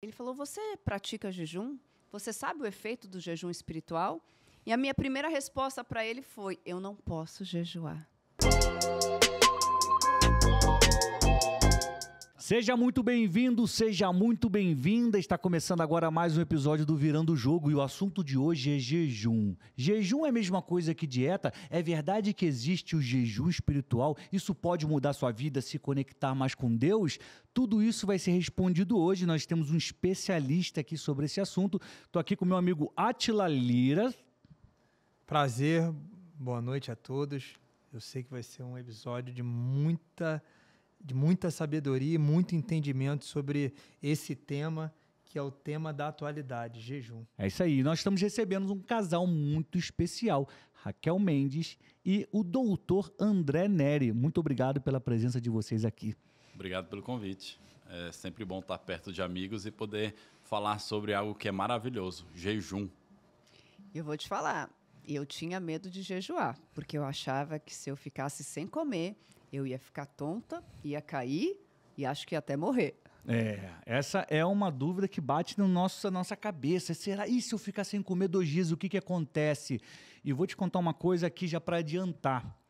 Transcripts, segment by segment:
Ele falou: "Você pratica jejum? Você sabe o efeito do jejum espiritual?" E a minha primeira resposta para ele foi: "Eu não posso jejuar." Seja muito bem-vindo, seja muito bem-vinda. Está começando agora mais um episódio do Virando o Jogo e o assunto de hoje é jejum. Jejum é a mesma coisa que dieta? É verdade que existe o jejum espiritual? Isso pode mudar sua vida, se conectar mais com Deus? Tudo isso vai ser respondido hoje. Nós temos um especialista aqui sobre esse assunto. Estou aqui com meu amigo Átila Lira. Prazer, boa noite a todos. Eu sei que vai ser um episódio de muita sabedoria e muito entendimento sobre esse tema, que é o tema da atualidade, jejum. É isso aí, nós estamos recebendo um casal muito especial, Raquel Mendes e o doutor André Neri. Muito obrigado pela presença de vocês aqui. Obrigado pelo convite. É sempre bom estar perto de amigos e poder falar sobre algo que é maravilhoso, jejum. Eu vou te falar, eu tinha medo de jejuar, porque eu achava que se eu ficasse sem comer, eu ia ficar tonta, ia cair e acho que ia até morrer. Essa é uma dúvida que bate na nossa cabeça. Será? E se eu ficar sem comer 2 dias, o que acontece? E vou te contar uma coisa aqui já para adiantar.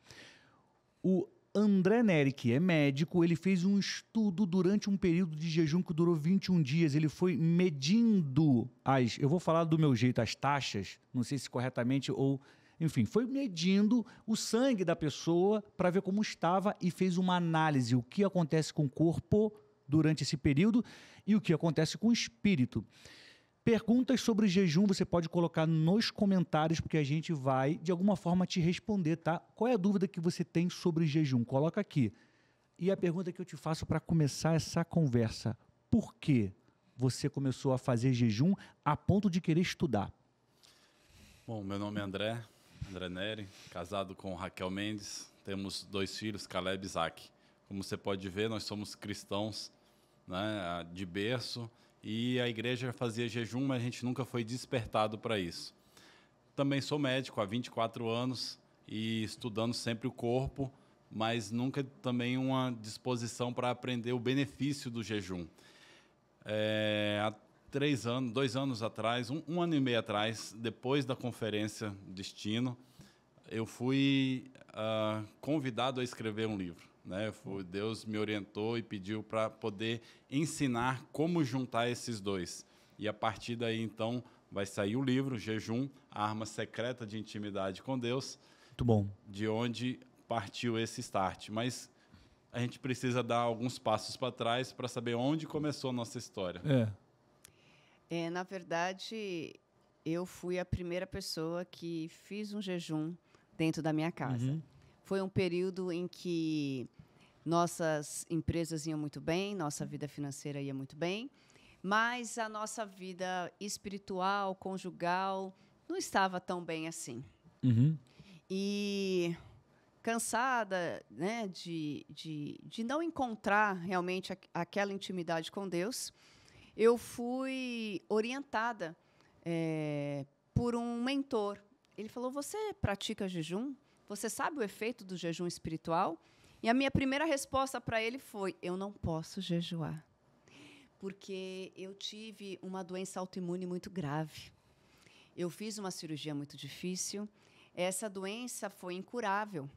O André Neri, que é médico, ele fez um estudo durante um período de jejum que durou 21 dias. Ele foi medindo eu vou falar do meu jeito, as taxas, não sei se corretamente ou... Enfim, foi medindo o sangue da pessoa para ver como estava e fez uma análise, o que acontece com o corpo durante esse período e o que acontece com o espírito. Perguntas sobre jejum você pode colocar nos comentários, porque a gente vai, de alguma forma, te responder, tá? Qual é a dúvida que você tem sobre jejum? Coloca aqui. E a pergunta que eu te faço para começar essa conversa: por que você começou a fazer jejum a ponto de querer estudar? Bom, meu nome é André Neri, casado com Raquel Mendes. Temos 2 filhos, Caleb e Isaac. Como você pode ver, nós somos cristãos, né, de berço, e a igreja fazia jejum, mas a gente nunca foi despertado para isso. Também sou médico há 24 anos e estudando sempre o corpo, mas nunca também uma disposição para aprender o benefício do jejum. Há 2 anos atrás, um ano e meio atrás, depois da conferência Destino, eu fui convidado a escrever um livro, né? Deus me orientou e pediu para poder ensinar como juntar esses dois. E a partir daí, então, vai sair o livro Jejum, a arma secreta de intimidade com Deus. Muito bom. De onde partiu esse start. Mas a gente precisa dar alguns passos para trás para saber onde começou a nossa história. Na verdade, eu fui a primeira pessoa que fiz um jejum dentro da minha casa. Uhum. Foi um período em que nossas empresas iam muito bem, nossa vida financeira ia muito bem, mas a nossa vida espiritual, conjugal, não estava tão bem assim. Uhum. E cansada, né, de não encontrar realmente aquela intimidade com Deus, eu fui orientada por um mentor. Ele falou: "Você pratica jejum? Você sabe o efeito do jejum espiritual?" E a minha primeira resposta para ele foi: "Eu não posso jejuar, porque eu tive uma doença autoimune muito grave. Eu fiz uma cirurgia muito difícil. Essa doença foi incurável,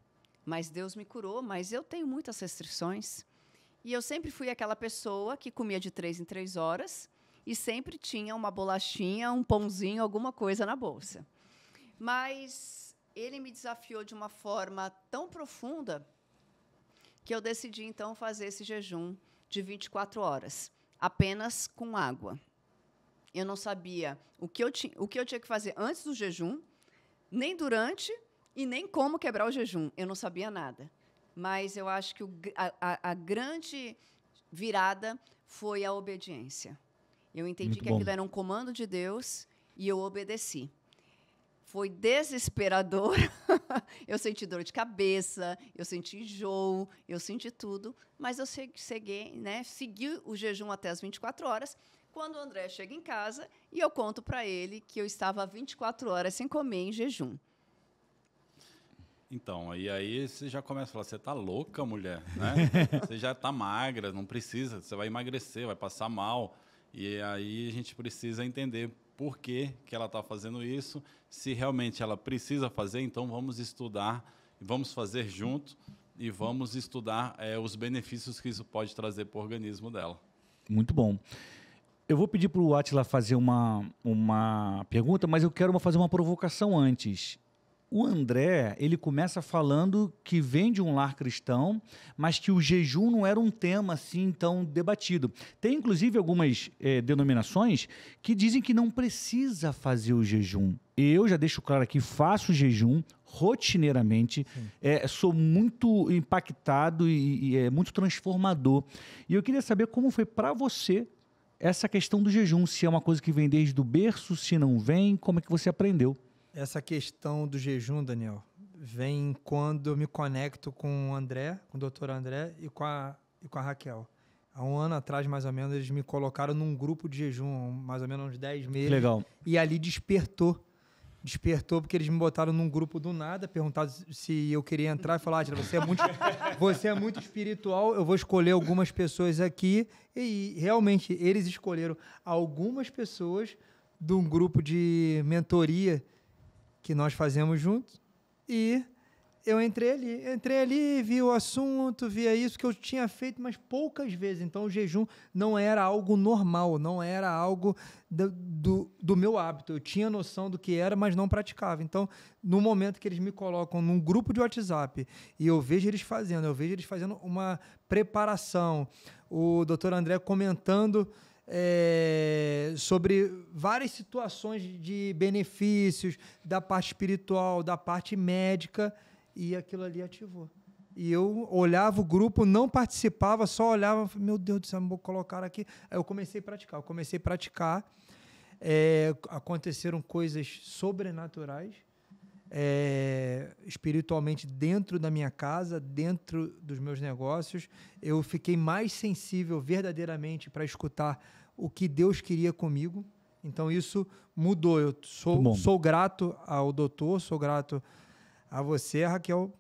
mas Deus me curou, mas eu tenho muitas restrições. E eu sempre fui aquela pessoa que comia de 3 em 3 horas e sempre tinha uma bolachinha, um pãozinho, alguma coisa na bolsa." Mas ele me desafiou de uma forma tão profunda que eu decidi, então, fazer esse jejum de 24 horas, apenas com água. Eu não sabia o que eu tinha que fazer antes do jejum, nem durante e nem como quebrar o jejum. Eu não sabia nada. Mas eu acho que a grande virada foi a obediência. Eu entendi que aquilo era um comando de Deus e eu obedeci. Foi desesperador. Eu senti dor de cabeça, eu senti enjoo, eu senti tudo, mas eu segui o jejum até as 24 horas, quando o André chega em casa e eu conto para ele que eu estava 24 horas sem comer em jejum. Então, e aí você já começa a falar: "Você tá louca, mulher, né? Você já tá magra, não precisa, você vai emagrecer, vai passar mal." E aí a gente precisa entender por que ela está fazendo isso. Se realmente ela precisa fazer, então vamos estudar, vamos fazer junto e vamos estudar os benefícios que isso pode trazer para o organismo dela. Muito bom. Eu vou pedir para o Átila fazer uma pergunta, mas eu quero fazer uma provocação antes. O André, ele começa falando que vem de um lar cristão, mas que o jejum não era um tema assim tão debatido. Tem, inclusive, algumas denominações que dizem que não precisa fazer o jejum. Eu já deixo claro aqui, faço jejum rotineiramente, sou muito impactado e é muito transformador. E eu queria saber como foi para você essa questão do jejum, se é uma coisa que vem desde o berço, se não vem, como é que você aprendeu? Essa questão do jejum, Daniel, vem quando eu me conecto com o André, com o doutor André e com a Raquel. Há um ano atrás, mais ou menos, eles me colocaram num grupo de jejum, mais ou menos uns 10 meses. Legal. E ali despertou porque eles me botaram num grupo do nada, perguntaram se eu queria entrar e falaram, você é muito espiritual, eu vou escolher algumas pessoas aqui. E realmente eles escolheram algumas pessoas de um grupo de mentoria que nós fazemos juntos, e eu entrei ali, vi o assunto, via isso que eu tinha feito, mas poucas vezes. Então o jejum não era algo normal, não era algo do meu hábito. Eu tinha noção do que era, mas não praticava. Então, no momento que eles me colocam num grupo de WhatsApp e eu vejo eles fazendo uma preparação, o doutor André comentando sobre várias situações de benefícios da parte espiritual, da parte médica, e aquilo ali ativou. E eu olhava o grupo, não participava, só olhava, meu Deus do céu, vou colocar aqui. Aí eu comecei a praticar. Aconteceram coisas sobrenaturais, espiritualmente dentro da minha casa, dentro dos meus negócios. Eu fiquei mais sensível verdadeiramente para escutar o que Deus queria comigo. Então isso mudou. Eu sou grato ao doutor, sou grato a você, Raquel,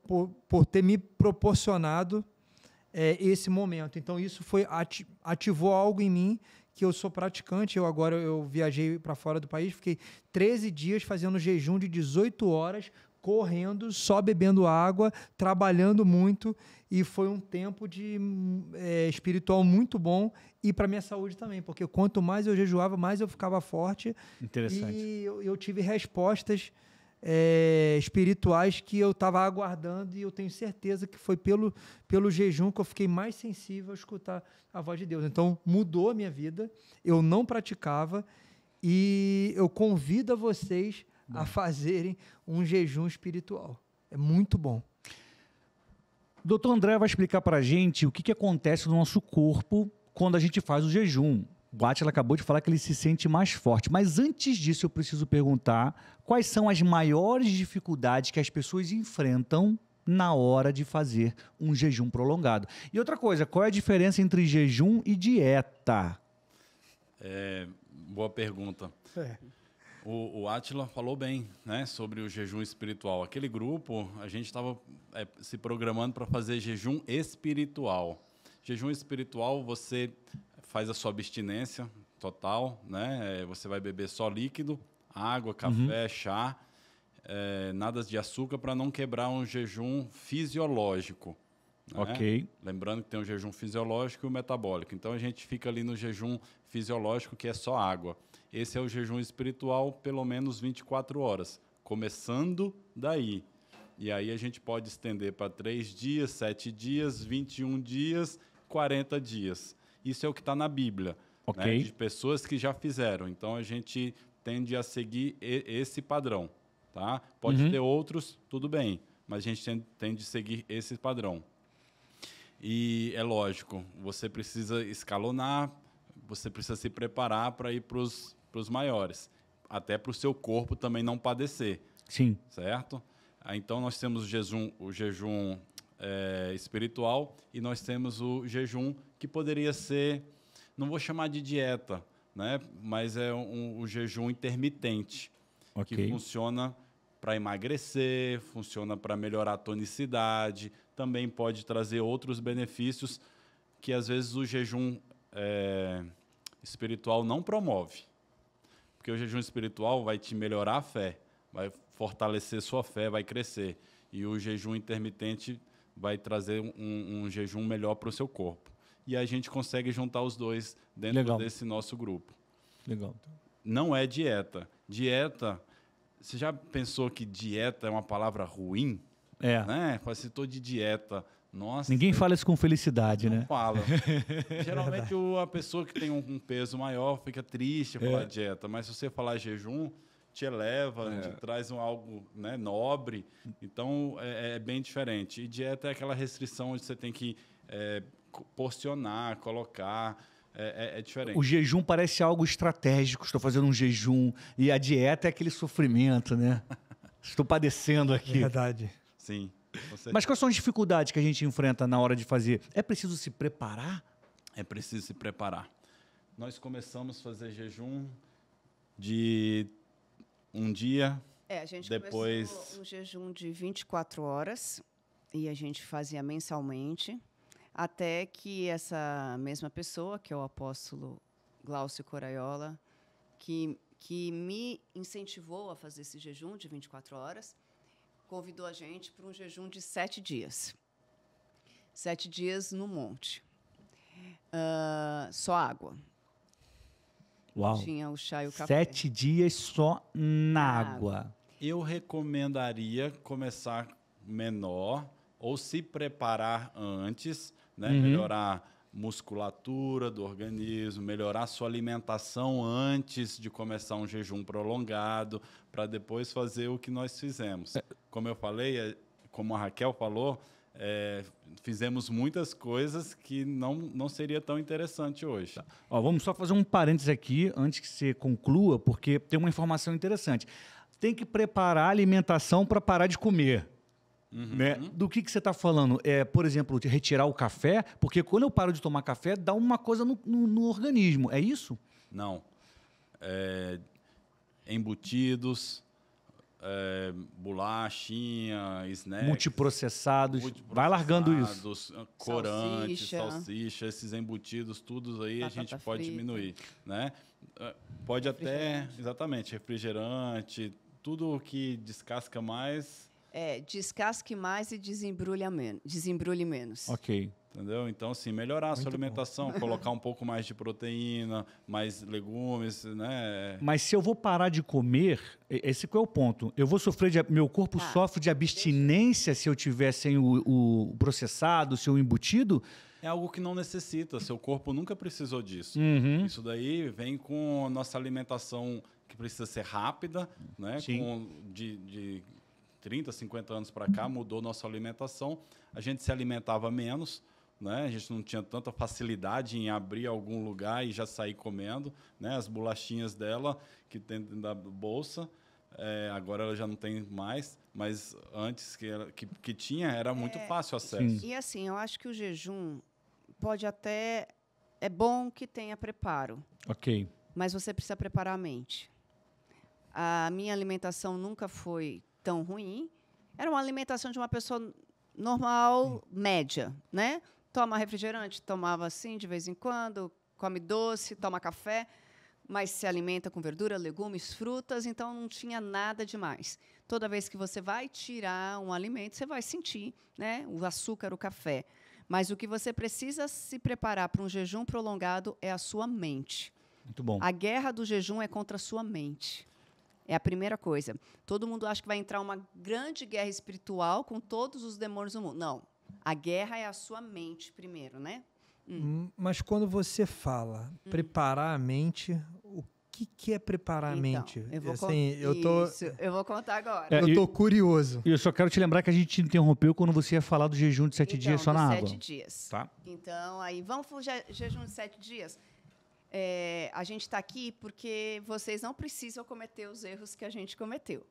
por ter me proporcionado esse momento. Então isso ativou algo em mim, que eu sou praticante. Eu viajei para fora do país, fiquei 13 dias fazendo jejum de 18 horas, correndo, só bebendo água, trabalhando muito, e foi um tempo espiritual muito bom, e para minha saúde também, porque quanto mais eu jejuava, mais eu ficava forte. Interessante. E eu tive respostas espirituais que eu estava aguardando, e eu tenho certeza que foi pelo jejum que eu fiquei mais sensível a escutar a voz de Deus. Então mudou a minha vida, eu não praticava, e eu convido a vocês a fazerem um jejum espiritual. É muito bom. Doutor André vai explicar para a gente o que acontece no nosso corpo quando a gente faz o jejum. O Átila acabou de falar que ele se sente mais forte, mas antes disso eu preciso perguntar quais são as maiores dificuldades que as pessoas enfrentam na hora de fazer um jejum prolongado. E outra coisa, qual é a diferença entre jejum e dieta? Boa pergunta. O Átila falou bem, né, sobre o jejum espiritual. Aquele grupo, a gente estava se programando para fazer jejum espiritual. Jejum espiritual, você faz a sua abstinência total, né? Você vai beber só líquido, água, café, chá, nada de açúcar, para não quebrar um jejum fisiológico. Né? Ok. Lembrando que tem o jejum fisiológico e o metabólico. Então a gente fica ali no jejum fisiológico, que é só água. Esse é o jejum espiritual, pelo menos 24 horas, começando daí. E aí a gente pode estender para 3 dias, 7 dias, 21 dias, 40 dias. Isso é o que está na Bíblia, okay, né, de pessoas que já fizeram. Então a gente tende a seguir esse padrão. Tá? Pode ter outros, tudo bem, mas a gente tende a seguir esse padrão. E é lógico, você precisa escalonar, você precisa se preparar para ir para os maiores, até para o seu corpo também não padecer. Sim. Certo? Então nós temos o jejum espiritual, e nós temos o jejum que poderia ser, não vou chamar de dieta, né? Mas é um jejum intermitente, que funciona para emagrecer, funciona para melhorar a tonicidade, também pode trazer outros benefícios que às vezes o jejum espiritual não promove. Porque o jejum espiritual vai te melhorar a fé, vai fortalecer sua fé, vai crescer. E o jejum intermitente vai trazer um jejum melhor para o seu corpo. E a gente consegue juntar os dois dentro desse nosso grupo. Legal. Não é dieta. Dieta, você já pensou que dieta é uma palavra ruim? É. Né? Você estou de dieta. Nossa. Ninguém fala isso com felicidade, não né? fala. Geralmente a pessoa que tem um peso maior fica triste por falar dieta, mas se você falar jejum, te eleva, te traz algo, né, nobre. Então é bem diferente. E dieta é aquela restrição onde você tem que porcionar, colocar. É diferente. O jejum parece algo estratégico. Estou fazendo um jejum. E a dieta é aquele sofrimento, né? Estou padecendo aqui. Verdade. Sim. Mas quais são as dificuldades que a gente enfrenta na hora de fazer? É preciso se preparar? É preciso se preparar. Nós começamos a fazer jejum de um dia, A gente depois... começou um jejum de 24 horas e a gente fazia mensalmente, até que essa mesma pessoa, que é o apóstolo Glaucio Coraiola, que me incentivou a fazer esse jejum de 24 horas, convidou a gente para um jejum de 7 dias. 7 dias no monte. Só água. Uau. Tinha o chá e o café. 7 dias só na água. Eu recomendaria começar menor ou se preparar antes, né? Melhorar musculatura do organismo, melhorar sua alimentação antes de começar um jejum prolongado, para depois fazer o que nós fizemos. Como eu falei, como a Raquel falou, fizemos muitas coisas que não seria tão interessante hoje. Tá. Ó, vamos só fazer um parênteses aqui, antes que você conclua, porque tem uma informação interessante. Tem que preparar a alimentação para parar de comer. Né? Do que você está falando? Por exemplo, de retirar o café, porque quando eu paro de tomar café, dá uma coisa no organismo. É isso? Não. Embutidos, bolachinha, snacks. Multiprocessados. Vai largando isso. Corantes, salsicha, esses embutidos, tudo aí batata a gente pode frita. diminuir. Né? Pode até, exatamente, refrigerante, tudo que descasca mais... Descasque mais e desembrulhe menos. Ok. Entendeu? Então, assim, melhorar a sua alimentação, colocar um pouco mais de proteína, mais legumes, né? Mas se eu vou parar de comer, esse que é o ponto. Eu vou sofrer meu corpo sofre de abstinência se eu tiver sem o processado, sem o embutido? É algo que não necessita, seu corpo nunca precisou disso. Isso daí vem com a nossa alimentação que precisa ser rápida, né? De 30, 50 anos para cá, mudou nossa alimentação. A gente se alimentava menos, né? A gente não tinha tanta facilidade em abrir algum lugar e já sair comendo, né? As bolachinhas dela, que tem dentro da bolsa, agora ela já não tem mais, mas antes que tinha, era muito fácil o acesso. E assim, eu acho que o jejum pode até... É bom que tenha preparo. Ok. Mas você precisa preparar a mente. A minha alimentação nunca foi tão ruim. Era uma alimentação de uma pessoa normal, média, né? Toma refrigerante, tomava assim de vez em quando, come doce, toma café, mas se alimenta com verdura, legumes, frutas, então não tinha nada demais. Toda vez que você vai tirar um alimento, você vai sentir, né, o açúcar, o café. Mas o que você precisa se preparar para um jejum prolongado é a sua mente. Muito bom. A guerra do jejum é contra a sua mente. É a primeira coisa. Todo mundo acha que vai entrar uma grande guerra espiritual com todos os demônios do mundo. Não. A guerra é a sua mente primeiro, né? Mas quando você fala preparar a mente, o que é preparar a mente? Eu vou, eu vou contar agora. Eu estou curioso. Eu só quero te lembrar que a gente te interrompeu quando você ia falar do jejum de 7 dias só na água. 7 dias. Tá. Então, aí, vamos para o jejum de 7 dias? A gente está aqui porque vocês não precisam cometer os erros que a gente cometeu.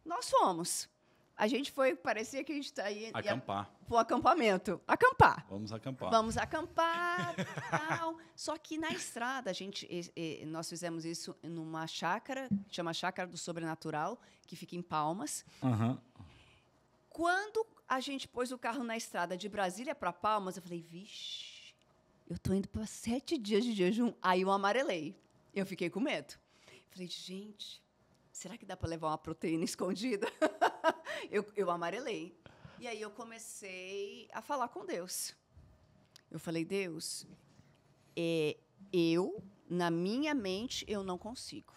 Nós fomos. A gente foi, parecia que a gente está aí... Acampar. Para o acampamento. Acampar. Vamos acampar. Vamos acampar, tal. Só que na estrada, nós fizemos isso numa chácara, chama Chácara do Sobrenatural, que fica em Palmas. Quando a gente pôs o carro na estrada de Brasília para Palmas, eu falei, vixe, eu estou indo para 7 dias de jejum. Aí eu amarelei. Eu fiquei com medo. Falei, gente, será que dá para levar uma proteína escondida? eu amarelei. E aí eu comecei a falar com Deus. Eu falei, Deus, na minha mente, eu não consigo.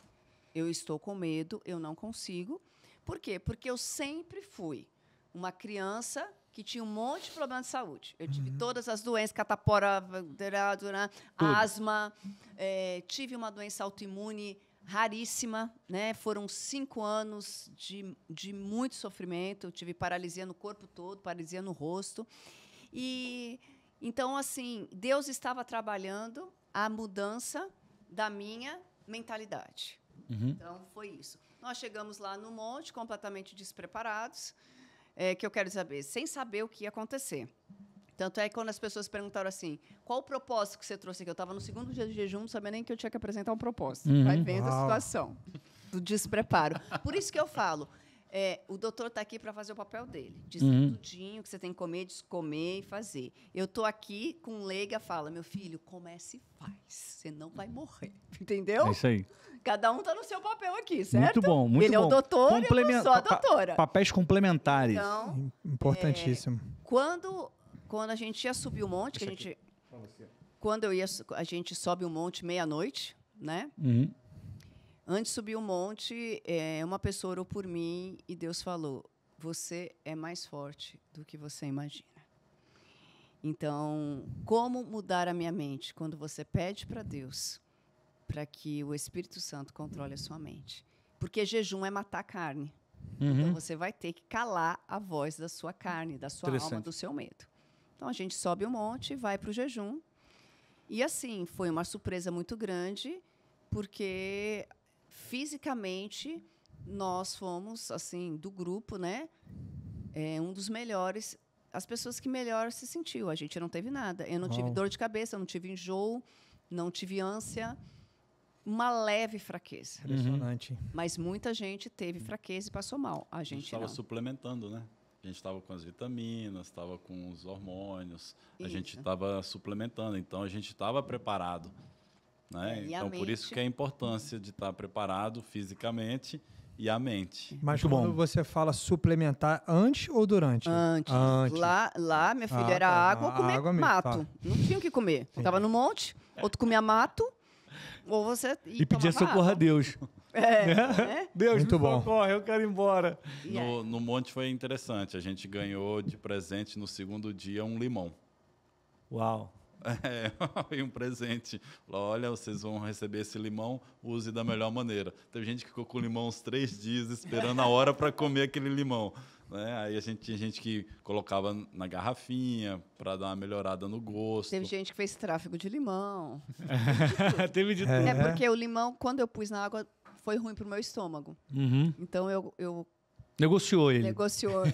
Eu estou com medo, eu não consigo. Por quê? Porque eu sempre fui uma criança que tinha um monte de problema de saúde. Eu tive todas as doenças, catapora, asma, tive uma doença autoimune raríssima, né? Foram 5 anos de muito sofrimento. Eu tive paralisia no corpo todo, paralisia no rosto. E então, assim, Deus estava trabalhando a mudança da minha mentalidade. Então, foi isso. Nós chegamos lá no monte, completamente despreparados, que eu quero saber, sem saber o que ia acontecer. Tanto é que quando as pessoas perguntaram assim, qual o propósito que você trouxe aqui? Eu estava no 2º dia de jejum, não sabia nem que eu tinha que apresentar um propósito. Vai vendo a situação do despreparo. Por isso que eu falo, o doutor está aqui para fazer o papel dele. Dizer tudinho que você tem que comer e fazer. Eu estou aqui com leiga, fala, meu filho, comece e faz. Você não vai morrer. Entendeu? É isso aí. Cada um está no seu papel aqui, certo? Muito bom, muito bom. Ele é o doutor, eu sou a doutora. Papéis complementares. Então, importantíssimo. Quando a gente ia subir o monte, a gente sobe o monte meia-noite, né? Antes de subir o monte, uma pessoa orou por mim e Deus falou, você é mais forte do que você imagina. Então, como mudar a minha mente? Quando você pede para Deus, para que o Espírito Santo controle a sua mente. Porque jejum é matar a carne. Então, você vai ter que calar a voz da sua carne, da sua alma, do seu medo. Então, a gente sobe o monte, vai para o jejum. E, assim, foi uma surpresa muito grande, porque, fisicamente, nós fomos, assim, do grupo, né? Um dos melhores, as pessoas que melhor se sentiu. A gente não teve nada. Eu não tive dor de cabeça, eu não tive enjoo, não tive ânsia. Uma leve fraqueza. Impressionante. Mas muita gente teve fraqueza e passou mal. A gente estava não. suplementando, né? A gente estava com as vitaminas, estava com os hormônios, a gente estava suplementando, então a gente estava preparado. Né? Então, por isso que é a importância de estar preparado fisicamente e a mente. Mas quando você fala suplementar, antes ou durante? Antes. Lá, meu filho, era água ou comer mato. Não tinha o que comer. Eu estava no monte, outro comia mato, ou você e pedia socorro a Deus. Deus, muito bom. Socorre, eu quero ir embora. No monte foi interessante. A gente ganhou de presente no 2º dia um limão. Uau. E um presente. Olha, vocês vão receber esse limão, use da melhor maneira. Teve gente que ficou com o limão uns 3 dias esperando a hora para comer aquele limão. Né? Aí tinha gente que colocava na garrafinha para dar uma melhorada no gosto. Teve gente que fez tráfego de limão. Teve de tudo. Porque o limão, quando eu pus na água, foi ruim para o meu estômago. Então, eu negociou ele. Negociou.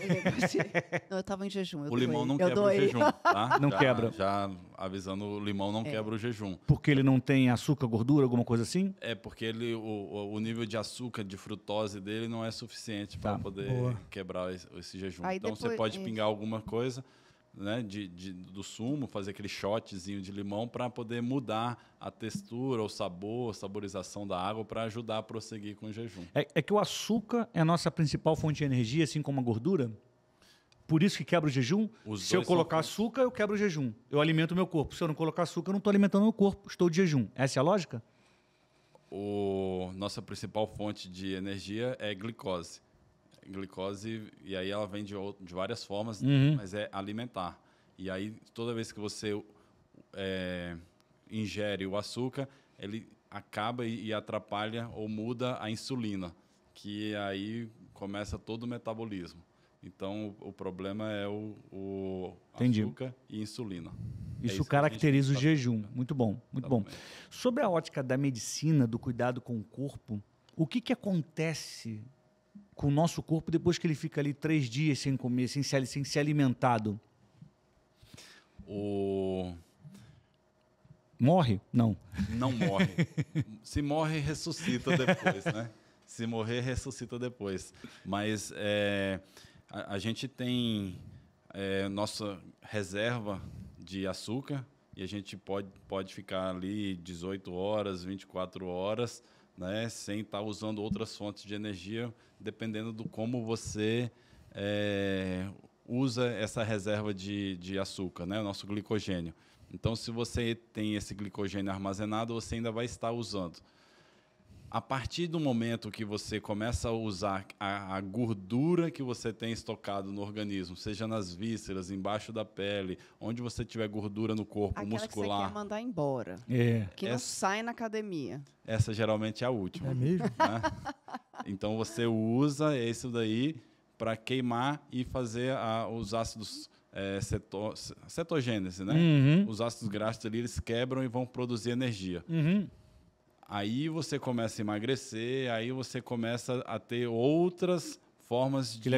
Não, eu estava em jejum. O limão não quebra o jejum, tá? Não quebra. Já avisando, o limão não quebra o jejum. Porque ele não tem açúcar, gordura, alguma coisa assim? É porque o nível de açúcar, de frutose dele não é suficiente para poder quebrar esse jejum. Aí então, depois, você pode pingar alguma coisa, né, do sumo, fazer aquele shotzinho de limão para poder mudar a textura, o sabor, a saborização da água para ajudar a prosseguir com o jejum. É que o açúcar é a nossa principal fonte de energia, assim como a gordura? Por isso que quebra o jejum? Se eu colocar açúcar, eu quebro o jejum. Eu alimento o meu corpo. Se eu não colocar açúcar, eu não estou alimentando o meu corpo. Estou de jejum. Essa é a lógica? Nossa principal fonte de energia é glicose. Glicose, e aí ela vem de várias formas, mas é alimentar. E aí, toda vez que você ingere o açúcar, ele acaba e atrapalha ou muda a insulina, que aí começa todo o metabolismo. Então, o problema é o açúcar e insulina. Isso caracteriza o jejum. Muito bom, muito bom. Sobre a ótica da medicina, do cuidado com o corpo, o que acontece com o nosso corpo depois que ele fica ali 3 dias sem comer, sem ser alimentado? Morre? Não. Não morre. Se morre, ressuscita depois, né? Se morrer, ressuscita depois. Mas a gente tem nossa reserva de açúcar, e a gente pode ficar ali 18 horas, 24 horas, né, sem estar usando outras fontes de energia, dependendo do como você usa essa reserva de açúcar, né, o nosso glicogênio. Então, se você tem esse glicogênio armazenado, você ainda vai estar usando. A partir do momento que você começa a usar a gordura que você tem estocado no organismo, seja nas vísceras, embaixo da pele, onde você tiver gordura no corpo Aquela muscular. que você quer mandar embora. É. Que não sai na academia. Essa geralmente é a última. É mesmo? Né? Então você usa isso daí para queimar e fazer os ácidos cetogênese, né? Os ácidos graxos ali, eles quebram e vão produzir energia. Aí você começa a emagrecer, aí você começa a ter outras formas de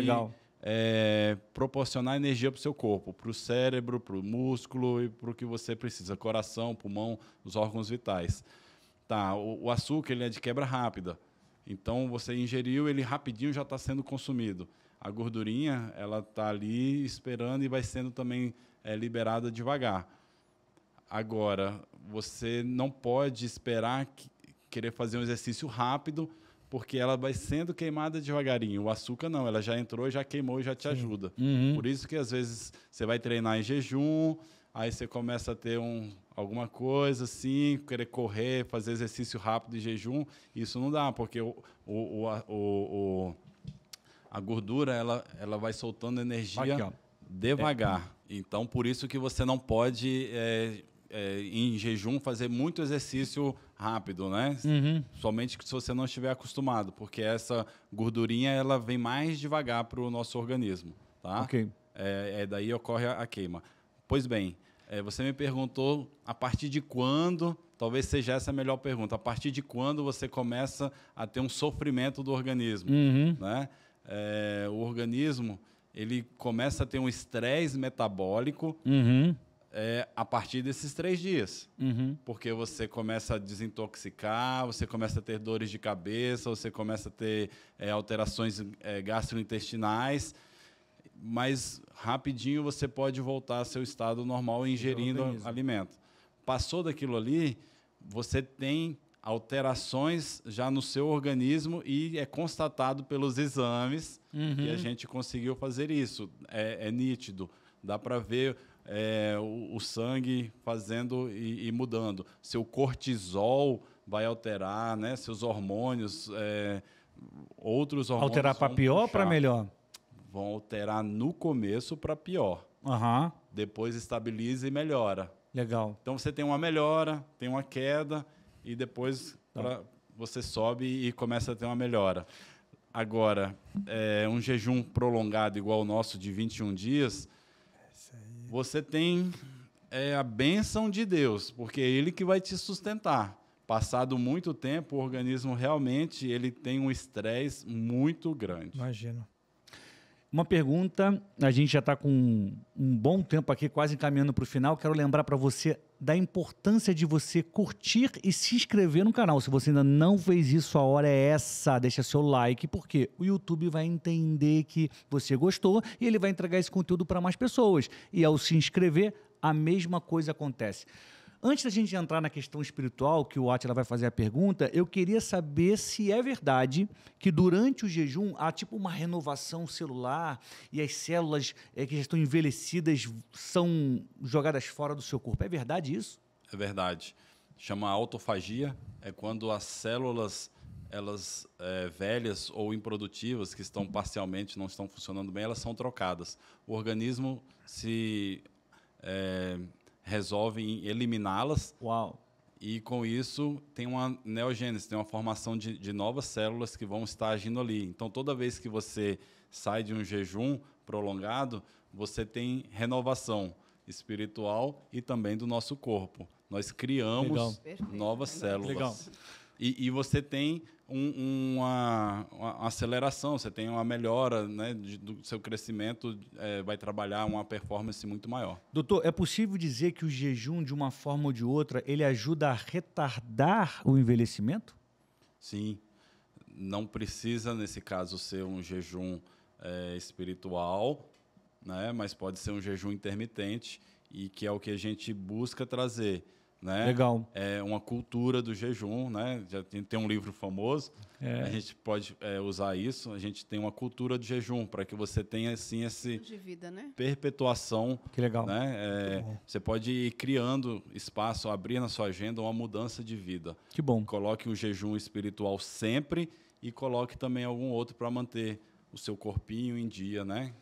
proporcionar energia para o seu corpo, para o cérebro, para o músculo e para o que você precisa, coração, pulmão, os órgãos vitais. Tá, o açúcar ele é de quebra rápida, então você ingeriu, ele rapidinho já está sendo consumido. A gordurinha, ela está ali esperando e vai sendo também liberada devagar. Agora, você não pode esperar querer fazer um exercício rápido, porque ela vai sendo queimada devagarinho. O açúcar não, ela já entrou, já queimou e já te ajuda. Por isso que, às vezes, você vai treinar em jejum, aí você começa a ter alguma coisa assim, querer correr, fazer exercício rápido em jejum. Isso não dá, porque a gordura ela vai soltando energia aqui, devagar. Então, por isso que você não pode, em jejum, fazer muito exercício rápido, né? Somente se você não estiver acostumado, porque essa gordurinha ela vem mais devagar para o nosso organismo. Tá? Ok. Daí ocorre a queima. Pois bem, você me perguntou a partir de quando, talvez seja essa a melhor pergunta, a partir de quando você começa a ter um sofrimento do organismo, né? O organismo ele começa a ter um estresse metabólico a partir desses 3 dias. Porque você começa a desintoxicar, você começa a ter dores de cabeça, você começa a ter alterações gastrointestinais, mas rapidinho você pode voltar ao seu estado normal ingerindo alimento. Passou daquilo ali, você tem alterações já no seu organismo e é constatado pelos exames que a gente conseguiu fazer isso. É nítido, dá para ver o sangue fazendo e mudando. Seu cortisol vai alterar, né? Seus hormônios, outros hormônios. Alterar para pior ou para melhor? Vão alterar no começo para pior. Depois estabiliza e melhora. Legal. Então você tem uma melhora, tem uma queda e depois você sobe e começa a ter uma melhora. Agora, um jejum prolongado igual o nosso de 21 dias, você tem a bênção de Deus, porque é Ele que vai te sustentar. Passado muito tempo, o organismo realmente ele tem um estresse muito grande. Imagino. Uma pergunta, a gente já está com um bom tempo aqui, quase encaminhando para o final. Quero lembrar para você da importância de você curtir e se inscrever no canal. Se você ainda não fez isso, a hora é essa. Deixa seu like, porque o YouTube vai entender que você gostou e ele vai entregar esse conteúdo para mais pessoas. E ao se inscrever, a mesma coisa acontece. Antes da gente entrar na questão espiritual, que o Átila vai fazer a pergunta, eu queria saber se é verdade que durante o jejum há tipo uma renovação celular e as células que já estão envelhecidas são jogadas fora do seu corpo. É verdade isso? É verdade. Chama autofagia. É quando as células velhas ou improdutivas, que estão parcialmente, não estão funcionando bem, elas são trocadas. O organismo se resolve em eliminá-las. Uau! E com isso tem uma neogênese, tem uma formação de novas células que vão estar agindo ali. Então toda vez que você sai de um jejum prolongado, você tem renovação espiritual e também do nosso corpo. Nós criamos novas células. Legal. E você tem uma aceleração, você tem uma melhora, né, do seu crescimento, vai trabalhar uma performance muito maior. Doutor, é possível dizer que o jejum, de uma forma ou de outra, ele ajuda a retardar o envelhecimento? Sim. Não precisa, nesse caso, ser um jejum espiritual, né, mas pode ser um jejum intermitente. e que é o que a gente busca trazer, né? Legal. É uma cultura do jejum, né? Já tem um livro famoso, a gente pode usar isso. A gente tem uma cultura do jejum para que você tenha assim esse De vida, né? perpetuação, Que legal. né? Você pode ir criando espaço, abrir na sua agenda uma mudança de vida. Que bom. Coloque o jejum espiritual sempre e coloque também algum outro para manter o seu corpinho em dia, né?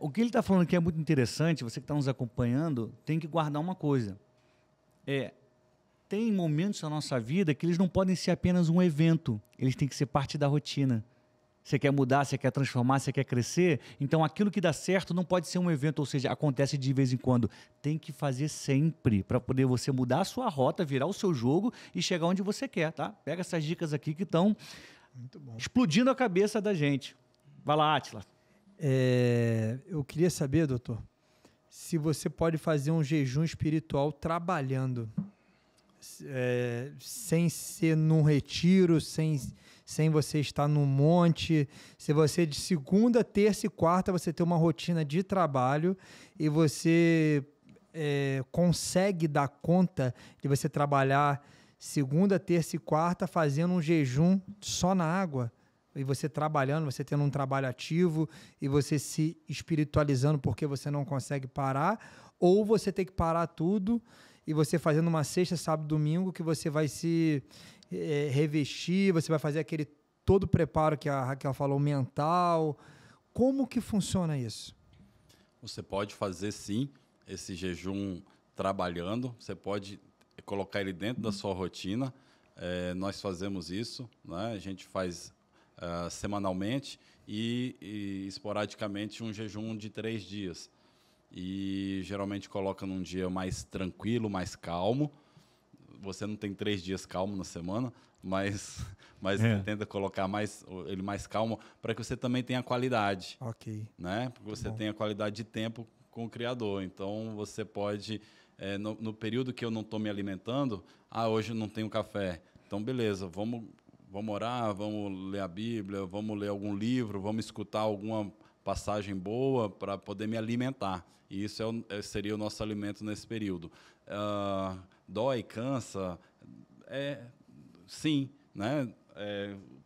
O que ele está falando aqui é muito interessante. Você que está nos acompanhando tem que guardar uma coisa. Tem momentos na nossa vida que eles não podem ser apenas um evento. Eles têm que ser parte da rotina. Você quer mudar, você quer transformar, você quer crescer. Então, aquilo que dá certo não pode ser um evento, ou seja, acontece de vez em quando. Tem que fazer sempre para poder você mudar a sua rota, virar o seu jogo e chegar onde você quer, tá? Pega essas dicas aqui que estão explodindo a cabeça da gente. Vai lá, Átila. Eu queria saber, doutor, se você pode fazer um jejum espiritual trabalhando, sem ser num retiro, sem você estar num monte, se você de segunda, terça e quarta você tem uma rotina de trabalho e você consegue dar conta de você trabalhar segunda, terça e quarta fazendo um jejum só na água, e você trabalhando, você tendo um trabalho ativo e você se espiritualizando porque você não consegue parar, ou você tem que parar tudo e você fazendo uma sexta, sábado, domingo, que você vai se revestir, você vai fazer aquele todo o preparo que a Raquel falou, mental. Como que funciona isso? Você pode fazer, sim, esse jejum trabalhando, você pode colocar ele dentro da sua rotina. Nós fazemos isso, né? A gente faz semanalmente e esporadicamente um jejum de 3 dias. E geralmente coloca num dia mais tranquilo, mais calmo. Você não tem 3 dias calmo na semana, mas tenta colocar ele mais calmo para que você também tenha qualidade. Ok. Né? Porque você tenha qualidade de tempo com o Criador. Então, você pode, no período que eu não estou me alimentando, hoje eu não tenho café. Então, beleza, vamos orar, vamos ler a Bíblia, vamos ler algum livro, vamos escutar alguma passagem boa para poder me alimentar. E isso seria o nosso alimento nesse período. Dói, cansa? Sim, né?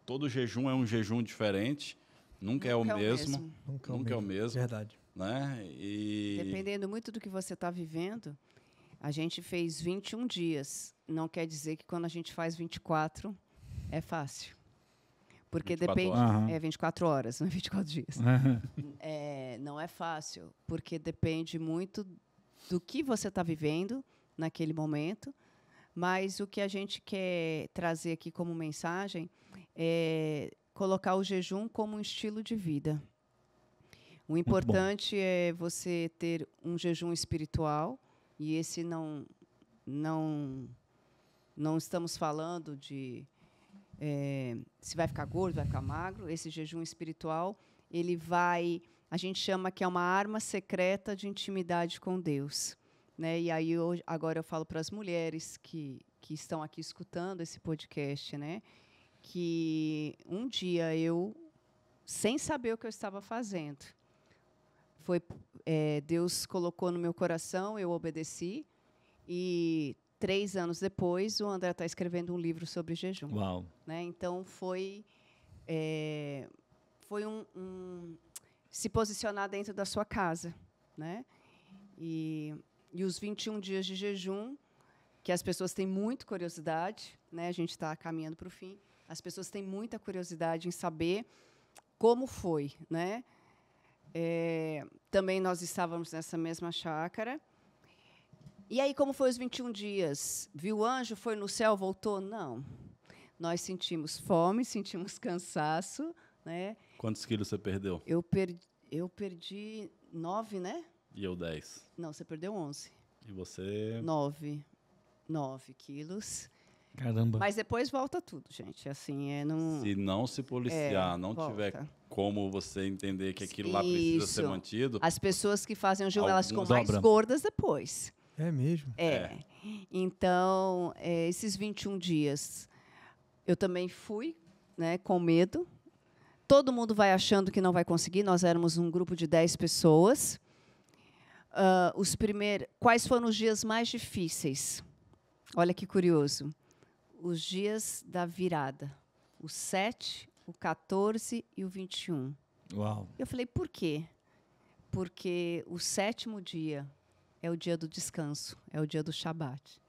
Todo jejum é um jejum diferente, nunca é o mesmo. Nunca é o mesmo. Verdade. Né? Dependendo muito do que você está vivendo, a gente fez 21 dias. Não quer dizer que quando a gente faz 24 é fácil. Porque 24 depende. horas. 24 horas, não é 24 dias. Não é fácil, porque depende muito do que você está vivendo naquele momento. Mas o que a gente quer trazer aqui como mensagem é colocar o jejum como um estilo de vida. O importante é você ter um jejum espiritual, e esse não estamos falando de se vai ficar gordo, vai ficar magro. Esse jejum espiritual, a gente chama que é uma arma secreta de intimidade com Deus. Né? E aí, agora eu falo para as mulheres que estão aqui escutando esse podcast, né? Que um dia eu, sem saber o que eu estava fazendo, Deus colocou no meu coração, eu obedeci, e 3 anos depois o André está escrevendo um livro sobre jejum. Uau. Né? Então foi se posicionar dentro da sua casa, né? E os 21 dias de jejum, que as pessoas têm muita curiosidade, né? A gente está caminhando para o fim. As pessoas têm muita curiosidade em saber como foi, né? Também nós estávamos nessa mesma chácara. E aí, como foi os 21 dias? Viu o anjo, foi no céu, voltou? Não. Nós sentimos fome, sentimos cansaço, né? Quantos quilos você perdeu? Eu perdi 9, né? E eu 10. Não, você perdeu 11. E você? 9 quilos. Caramba. Mas depois volta tudo, gente. Assim, Se não se policiar, não volta. Tiver como você entender que aquilo lá precisa ser mantido... As pessoas que fazem o jejum, elas ficam mais dobra. gordas depois. É mesmo? Então, esses 21 dias, eu também fui, né, com medo. Todo mundo vai achando que não vai conseguir. Nós éramos um grupo de 10 pessoas. Quais foram os dias mais difíceis? Olha que curioso. Os dias da virada. O 7, o 14 e o 21. Uau. Eu falei, por quê? Porque o 7º dia é o dia do descanso, é o dia do Shabat.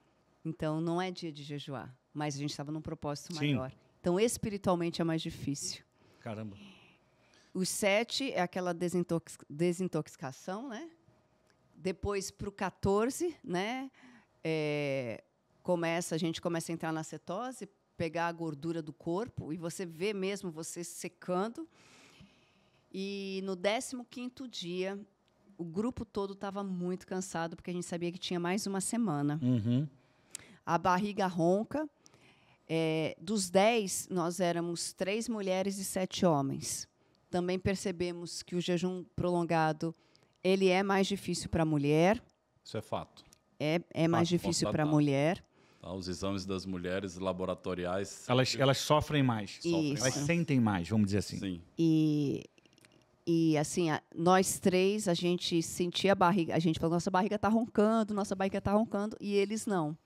Então, não é dia de jejuar, mas a gente estava num propósito maior. Então, espiritualmente é mais difícil. Caramba. O 7 é aquela desintoxicação, né? Depois, para o 14, né? A gente começa a entrar na cetose, pegar a gordura do corpo, e você vê mesmo você secando. E no 15º dia, o grupo todo estava muito cansado, porque a gente sabia que tinha mais uma semana. Uhum. A barriga ronca. Dos 10, nós éramos 3 mulheres e 7 homens. Também percebemos que o jejum prolongado ele é mais difícil para a mulher. Isso é fato. É mais difícil para a mulher. Tá, os exames das mulheres laboratoriais... Elas sofrem mais. Elas Isso. sentem mais, vamos dizer assim. Sim. E assim, nós 3, a gente sentia a barriga. A gente falou, nossa barriga está roncando, e eles não.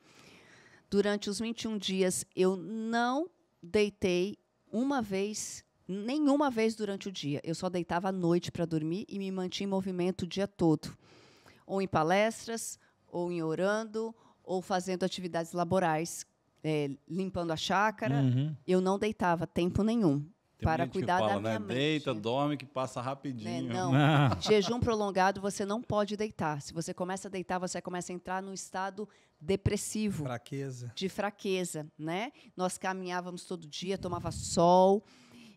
Durante os 21 dias, eu não deitei nenhuma vez durante o dia. Eu só deitava à noite para dormir e me mantinha em movimento o dia todo. Ou em palestras, ou em orando, ou fazendo atividades laborais, limpando a chácara. Uhum. Eu não deitava tempo nenhum. Tem Para gente que cuidar fala, da minha né? mente. Deita, dorme, que passa rapidinho. Não, jejum prolongado, você não pode deitar. Se você começa a deitar, você começa a entrar num estado depressivo. Fraqueza. De fraqueza, né? Nós caminhávamos todo dia, tomava sol,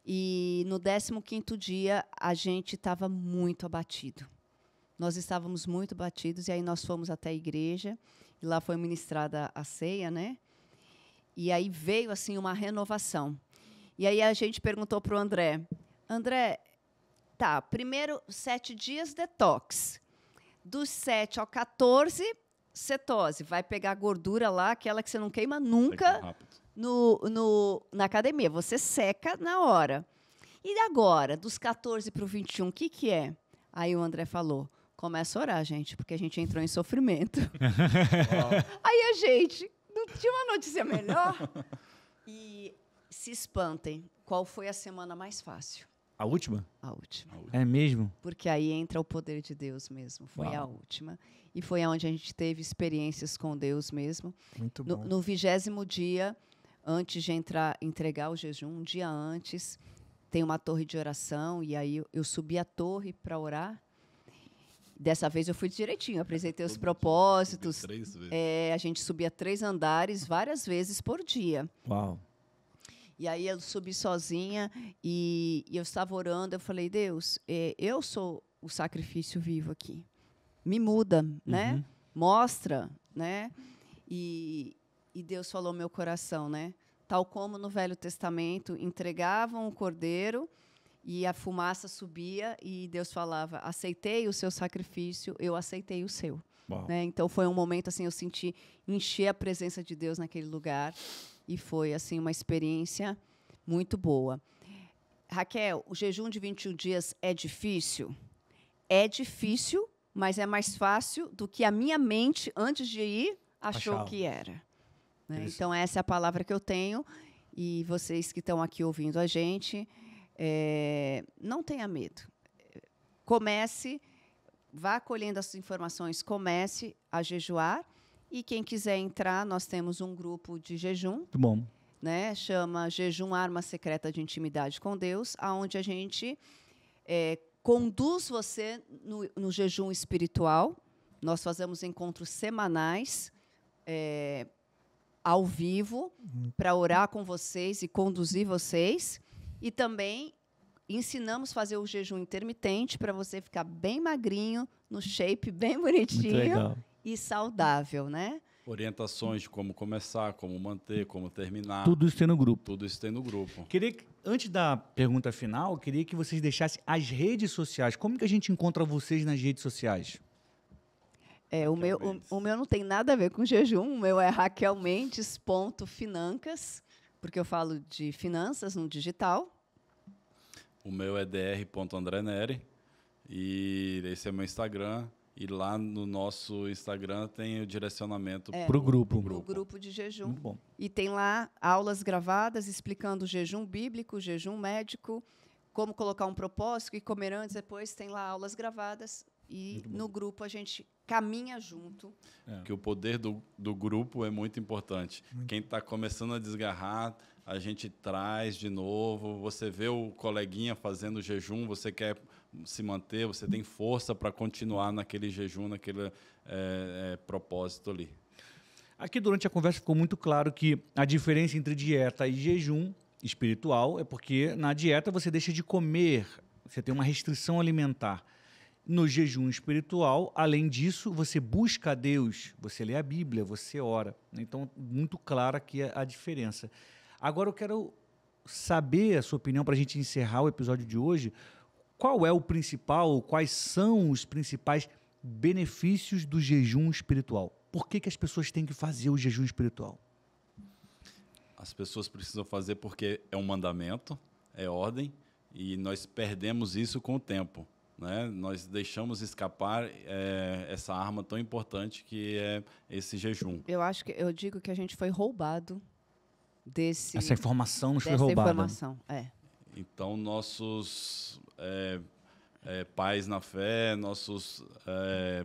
e no 15º dia, a gente estava muito abatido. Nós estávamos muito abatidos, e aí nós fomos até a igreja, e lá foi ministrada a ceia, né? E aí veio, assim, uma renovação. E aí a gente perguntou para o André, primeiro 7 dias detox. Dos 7 ao 14, cetose. Vai pegar a gordura lá, aquela que você não queima nunca na academia. Você seca na hora. E agora, dos 14 para o 21, o que é? Aí o André falou, começa a orar, gente, porque a gente entrou em sofrimento. Aí a gente, não tinha uma notícia melhor? E... se espantem, qual foi a semana mais fácil? A última? A última. É mesmo? Porque aí entra o poder de Deus mesmo. Foi a última. E foi onde a gente teve experiências com Deus mesmo. Muito bom. No 20º dia, antes de entregar o jejum, um dia antes, tem uma torre de oração, e aí eu subi a torre para orar. Dessa vez eu fui direitinho, apresentei os propósitos. 3 vezes. A gente subia 3 andares várias vezes por dia. Uau. E aí eu subi sozinha e eu estava orando. Eu falei, Deus, eu sou o sacrifício vivo aqui. Me muda, né? Mostra, né? E Deus falou no meu coração, né? Tal como no Velho Testamento, entregavam o cordeiro e a fumaça subia e Deus falava, aceitei o seu sacrifício, eu aceitei o seu. Né? Então foi um momento assim, eu senti encher a presença de Deus naquele lugar. E foi, assim, uma experiência muito boa. Raquel, o jejum de 21 dias é difícil? É difícil, mas é mais fácil do que a minha mente, antes de ir, achou que era. Né? Então, essa é a palavra que eu tenho. E vocês que estão aqui ouvindo a gente, não tenha medo. Comece, vá colhendo as informações, comece a jejuar. E quem quiser entrar, nós temos um grupo de jejum. Muito bom. Né? Chama Jejum Arma Secreta de Intimidade com Deus, onde a gente conduz você no jejum espiritual. Nós fazemos encontros semanais, ao vivo, para orar com vocês e conduzir vocês. E também ensinamos a fazer o jejum intermitente para você ficar bem magrinho, no shape bem bonitinho. Muito legal. E saudável, né? Orientações de como começar, como manter, como terminar. Tudo isso tem no grupo. Tudo isso tem no grupo. Antes da pergunta final, eu queria que vocês deixassem as redes sociais. Como que a gente encontra vocês nas redes sociais? O meu não tem nada a ver com jejum. O meu é raquelmendes.financas, porque eu falo de finanças no digital. O meu é dr.andreneri. E esse é meu Instagram. E lá no nosso Instagram tem o direcionamento para o grupo. O grupo de jejum. Muito bom. E tem lá aulas gravadas explicando o jejum bíblico, o jejum médico, como colocar um propósito e comer antes, depois tem lá aulas gravadas. E no grupo a gente caminha junto. Que o poder do grupo é muito importante. Quem está começando a desgarrar, a gente traz de novo. Você vê o coleguinha fazendo jejum, você quer se manter, você tem força para continuar naquele jejum, naquele propósito ali. Aqui durante a conversa ficou muito claro que a diferença entre dieta e jejum espiritual é porque na dieta você deixa de comer, você tem uma restrição alimentar. No jejum espiritual, além disso, você busca a Deus, você lê a Bíblia, você ora. Então, muito clara aqui a diferença. Agora eu quero saber a sua opinião para a gente encerrar o episódio de hoje. Qual é o principal, quais são os principais benefícios do jejum espiritual? Por que as pessoas têm que fazer o jejum espiritual? As pessoas precisam fazer porque é um mandamento, é ordem, e nós perdemos isso com o tempo. Né? Nós deixamos escapar essa arma tão importante que é esse jejum. Eu digo que a gente foi roubado essa informação nos foi roubada. Informação, Então, nossos pais na fé, nossos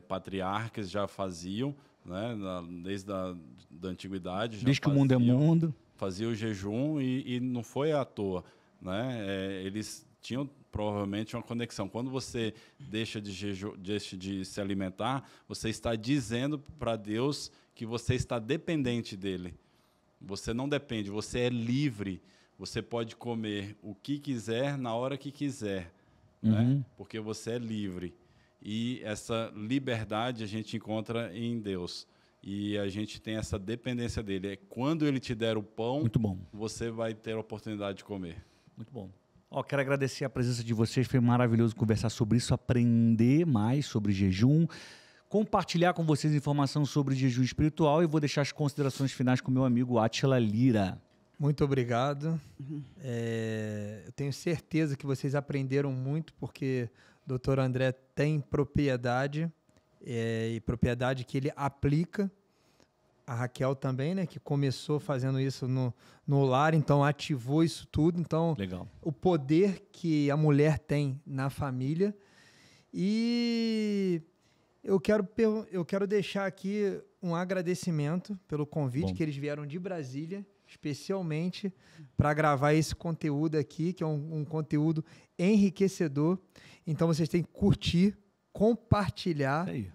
patriarcas já faziam, né? Desde da antiguidade. Desde que o mundo é mundo. Fazia o jejum e não foi à toa. Né? Eles tinham provavelmente uma conexão. Quando você deixa de se alimentar, você está dizendo para Deus que você está dependente dele. Você não depende, você é livre. Você pode comer o que quiser, na hora que quiser, né? Porque você é livre. E essa liberdade a gente encontra em Deus. E a gente tem essa dependência dele. Quando ele te der o pão, muito bom, você vai ter a oportunidade de comer. Muito bom. Quero agradecer a presença de vocês, foi maravilhoso conversar sobre isso, aprender mais sobre jejum, compartilhar com vocês informação sobre jejum espiritual e vou deixar as considerações finais com o meu amigo Átila Lira. Muito obrigado. Eu tenho certeza que vocês aprenderam muito, porque o Dr. André tem propriedade, e propriedade que ele aplica. A Raquel também, né, que começou fazendo isso no lar, então ativou isso tudo. Então, legal. O poder que a mulher tem na família. E eu quero deixar aqui um agradecimento pelo convite que eles vieram de Brasília, especialmente para gravar esse conteúdo aqui, que é um conteúdo enriquecedor. Então, vocês têm que curtir, compartilhar. Aí.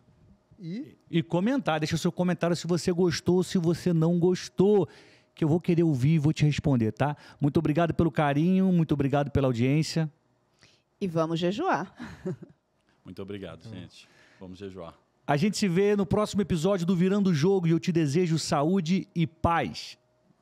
E comentar, deixa o seu comentário se você gostou, se você não gostou, que eu vou querer ouvir e vou te responder, tá? Muito obrigado pelo carinho, muito obrigado pela audiência. E vamos jejuar. Muito obrigado, gente. Vamos jejuar. A gente se vê no próximo episódio do Virando o Jogo e eu te desejo saúde e paz.